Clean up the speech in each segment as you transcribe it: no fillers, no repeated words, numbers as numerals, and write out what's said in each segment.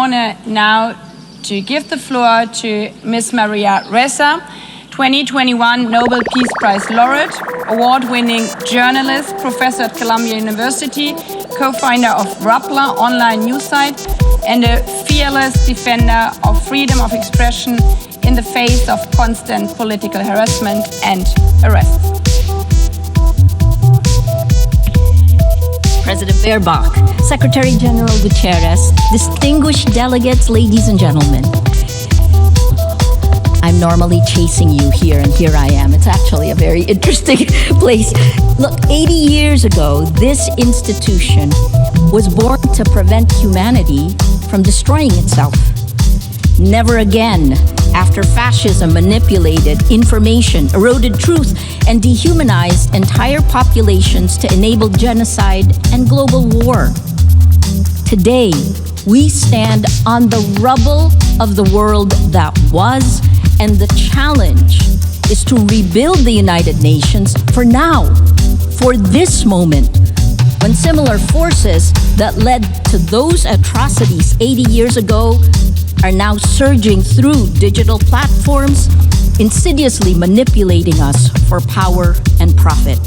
honor now to give the floor to Ms. Maria Ressa, 2021 Nobel Peace Prize laureate, award-winning journalist, professor at Columbia University, co-founder of Rappler online news site, and a fearless defender of freedom of expression in the face of constant political harassment and arrests. President Baerbock, Secretary General Gutierrez, distinguished delegates, ladies and gentlemen. I'm normally chasing you here, and here I am. It's actually a very interesting place. Look, 80 years ago, this institution was born to prevent humanity from destroying itself. Never again, after fascism manipulated information, eroded truth, and dehumanized entire populations to enable genocide and global war. Today, we stand on the rubble of the world that was, and the challenge is to rebuild the United Nations for now, for this moment, when similar forces that led to those atrocities 80 years ago are now surging through digital platforms, insidiously manipulating us for power and profit.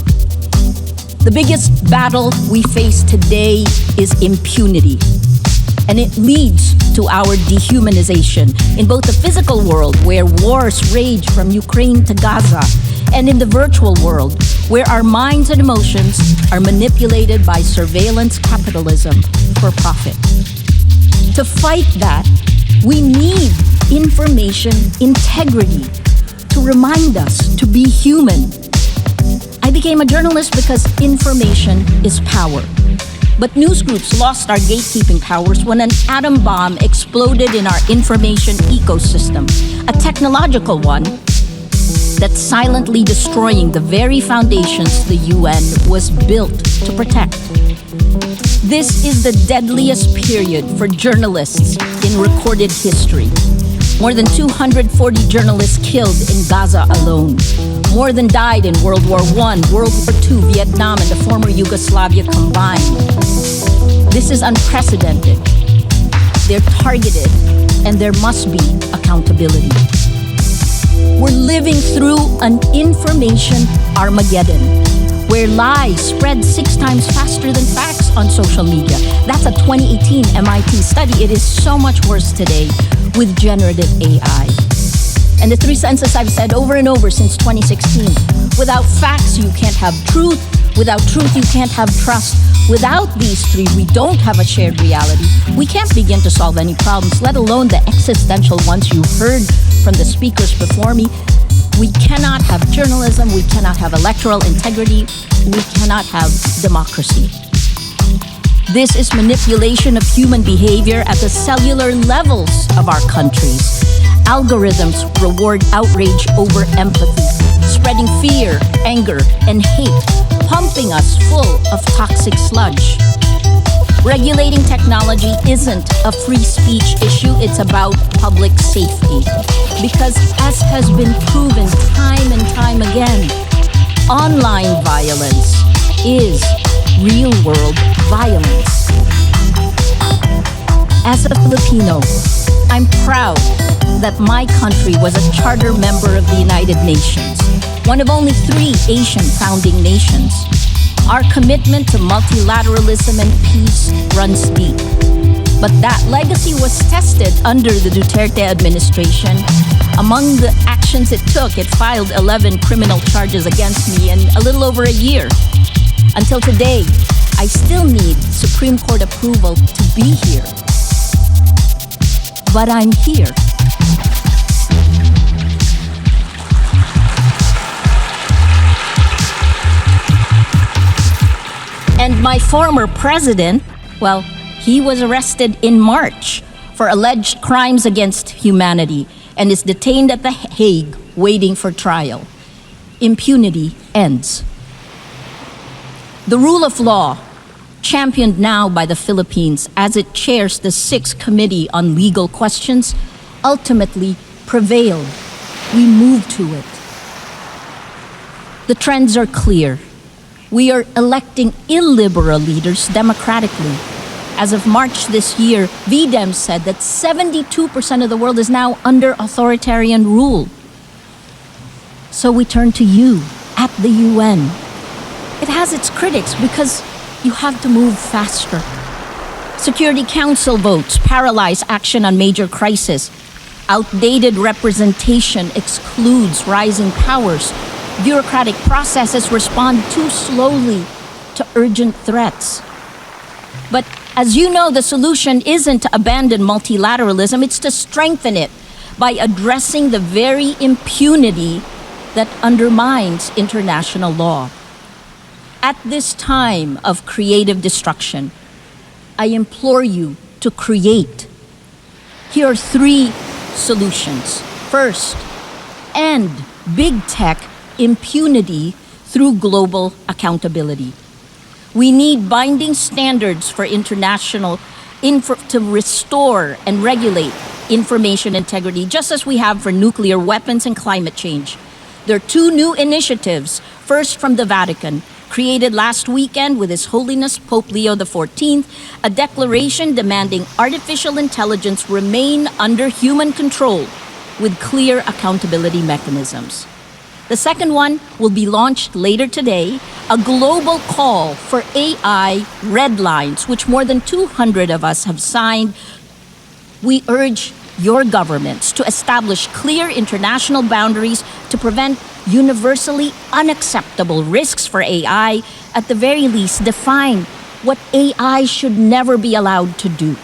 The biggest battle we face today is impunity, and it leads to our dehumanization in both the physical world, where wars rage from Ukraine to Gaza, and in the virtual world, where our minds and emotions are manipulated by surveillance capitalism for profit. To fight that, we need information integrity to remind us to be human. I became a journalist because information is power. But news groups lost our gatekeeping powers when an atom bomb exploded in our information ecosystem, a technological one that's silently destroying the very foundations the UN was built to protect. This is the deadliest period for journalists in recorded history. More than 240 journalists killed in Gaza alone. More than died in World War I, World War II, Vietnam, and the former Yugoslavia combined. This is unprecedented. They're targeted, and there must be accountability. We're living through an information Armageddon, where lies spread 6 times faster than facts on social media. That's a 2018 MIT study. It is so much worse today with generative AI. And the 3 sentences I've said over and over since 2016. Without facts, you can't have truth. Without truth, you can't have trust. Without these 3, we don't have a shared reality. We can't begin to solve any problems, let alone the existential ones you heard from the speakers before me. We cannot have journalism, we cannot have electoral integrity, we cannot have democracy. This is manipulation of human behavior at the cellular levels of our countries. Algorithms reward outrage over empathy, spreading fear, anger, and hate, pumping us full of toxic sludge. Regulating technology isn't a free speech issue, it's about public safety. Because as has been proven time and time again, online violence is real-world violence. As a Filipino, I'm proud that my country was a charter member of the United Nations, one of only 3 Asian founding nations. Our commitment to multilateralism and peace runs deep. But that legacy was tested under the Duterte administration. Among the actions it took, it filed 11 criminal charges against me in a little over a year. Until today, I still need Supreme Court approval to be here. But I'm here. And my former president, well, he was arrested in March for alleged crimes against humanity and is detained at The Hague waiting for trial. Impunity ends. The rule of law, championed now by the Philippines as it chairs the 6th Committee on Legal Questions, ultimately prevailed. We moved to it. The trends are clear. We are electing illiberal leaders democratically. As of March this year, VDEM said that 72% of the world is now under authoritarian rule. So we turn to you at the UN. It has its critics because you have to move faster. Security Council votes paralyze action on major crises. Outdated representation excludes rising powers. Bureaucratic processes respond too slowly to urgent threats. But as you know, the solution isn't to abandon multilateralism, it's to strengthen it by addressing the very impunity that undermines international law. At this time of creative destruction, I implore you to create. Here are 3 solutions. First, end big tech impunity through global accountability. We need binding standards for international to restore and regulate information integrity, just as we have for nuclear weapons and climate change. There are 2 new initiatives, first from the Vatican, created last weekend with His Holiness Pope Leo XIV, a declaration demanding artificial intelligence remain under human control with clear accountability mechanisms. The second one will be launched later today, a global call for AI red lines, which more than 200 of us have signed. We urge your governments to establish clear international boundaries to prevent universally unacceptable risks for AI, at the very least define what AI should never be allowed to do.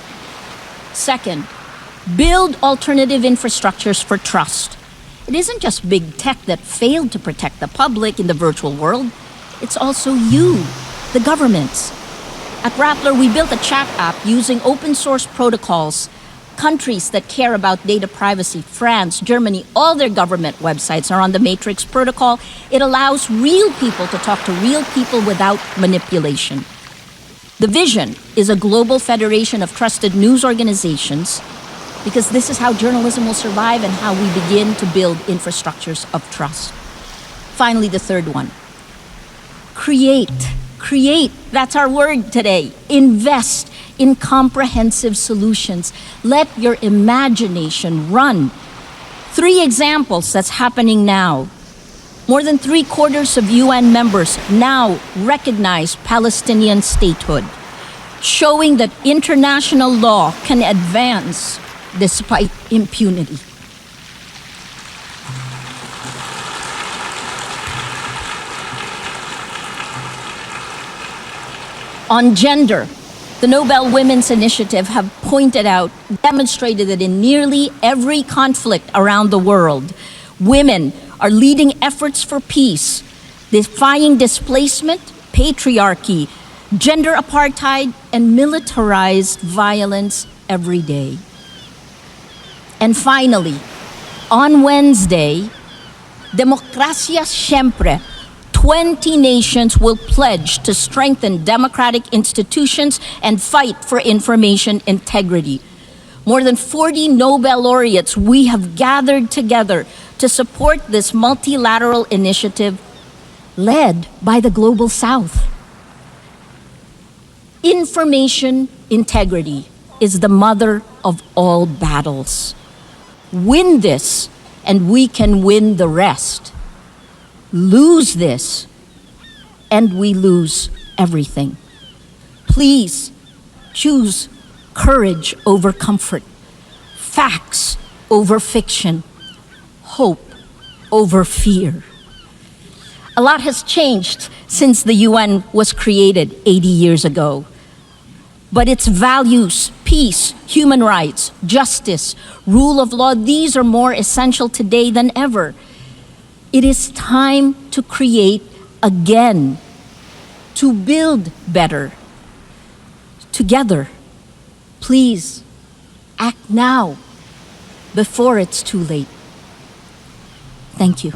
Second, build alternative infrastructures for trust. It isn't just big tech that failed to protect the public in the virtual world, it's also you, the governments. At Rappler, we built a chat app using open source protocols. Countries that care about data privacy, France, Germany, all their government websites are on the Matrix protocol. It allows real people to talk to real people without manipulation. The vision is a global federation of trusted news organizations, because this is how journalism will survive and how we begin to build infrastructures of trust. Finally, the third one. Create. Create, that's our word today. Invest in comprehensive solutions. Let your imagination run. 3 examples that's happening now. More than 3/4 of UN members now recognize Palestinian statehood, showing that international law can advance despite impunity. On gender, the Nobel Women's Initiative have pointed out, demonstrated that in nearly every conflict around the world, women are leading efforts for peace, defying displacement, patriarchy, gender apartheid, and militarized violence every day. And finally, on Wednesday, Demokrasya Siyempre, 20 nations will pledge to strengthen democratic institutions and fight for information integrity. More than 40 Nobel laureates we have gathered together to support this multilateral initiative led by the Global South. Information integrity is the mother of all battles. Win this, and we can win the rest. Lose this, and we lose everything. Please choose courage over comfort, facts over fiction, hope over fear. A lot has changed since the UN was created 80 years ago. But its values, peace, human rights, justice, rule of law, these are more essential today than ever. It is time to create again, to build better. Together, please act now before it's too late. Thank you.